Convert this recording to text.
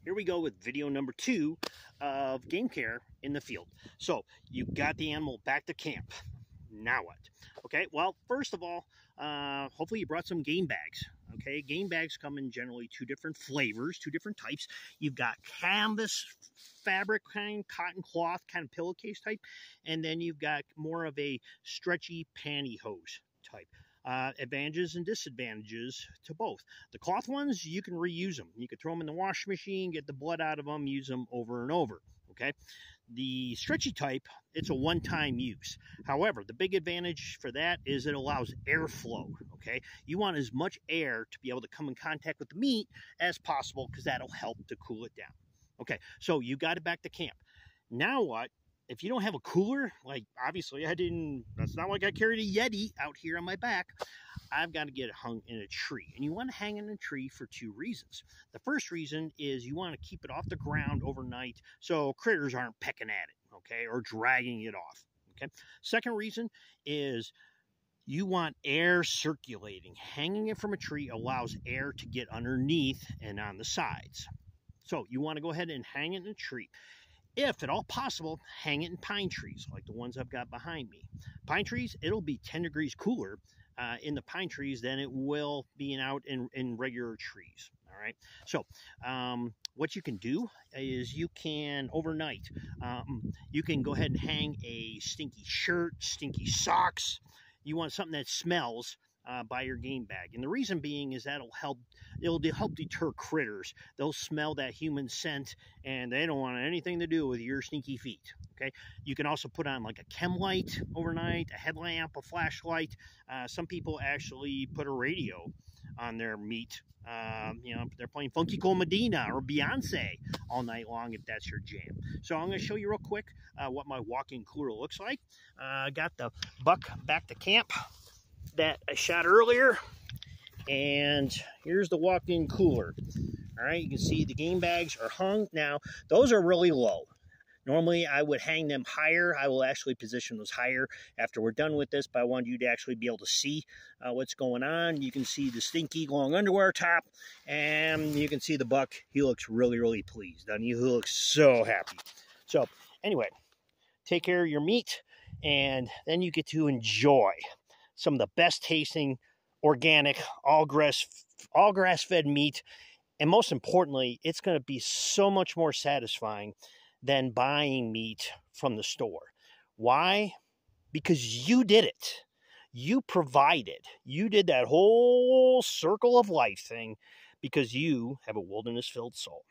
here we go with video number 2 of game care in the field. So you got the animal back to camp. Now what? Okay, well, first of all, hopefully you brought some game bags. Okay, game bags come in generally 2 different flavors, 2 different types. You've got canvas fabric kind, cotton cloth kind of pillowcase type, and then you've got more of a stretchy pantyhose type. Advantages and disadvantages to both. The cloth ones, you can reuse them. You can throw them in the washing machine, get the blood out of them, use them over and over. Okay. The stretchy type, it's a one-time use. However, the big advantage for that is it allows airflow. Okay. You want as much air to be able to come in contact with the meat as possible because that'll help to cool it down. Okay. So you got it back to camp. Now what? If you don't have a cooler, like obviously that's not like I carried a Yeti out here on my back. I've got to get it hung in a tree. And you want to hang it in a tree for 2 reasons. The first reason is you want to keep it off the ground overnight so critters aren't pecking at it, okay, or dragging it off, okay. Second reason is you want air circulating. Hanging it from a tree allows air to get underneath and on the sides. So you want to go ahead and hang it in a tree. If at all possible, hang it in pine trees, like the ones I've got behind me. Pine trees, it'll be 10 degrees cooler in the pine trees than it will being out in regular trees, all right? So what you can do is you can, overnight, you can go ahead and hang a stinky shirt, stinky socks. You want something that smells by your game bag. And the reason being is it'll help deter critters. They'll smell that human scent and they don't want anything to do with your sneaky feet. Okay. You can also put on like a chem light overnight, a headlamp, a flashlight. Some people actually put a radio on their meat. You know, they're playing Funky Cole Medina or Beyonce all night long if that's your jam. So I'm going to show you real quick what my walk-in cooler looks like. I got the buck back to camp that I shot earlier, and here's the walk-in cooler. All right, you can see the game bags are hung. Now those are really low. Normally I would hang them higher. I will actually position those higher after we're done with this, but I want you to actually be able to see what's going on. You can see the stinky long underwear top, and you can see the buck. He looks really pleased, doesn't he? He looks so happy. So anyway, take care of your meat, and then you get to enjoy some of the best tasting, organic, all grass-fed meat. And most importantly, it's going to be so much more satisfying than buying meat from the store. Why? Because you did it. You provided. You did that whole circle of life thing because you have a wilderness-filled soul.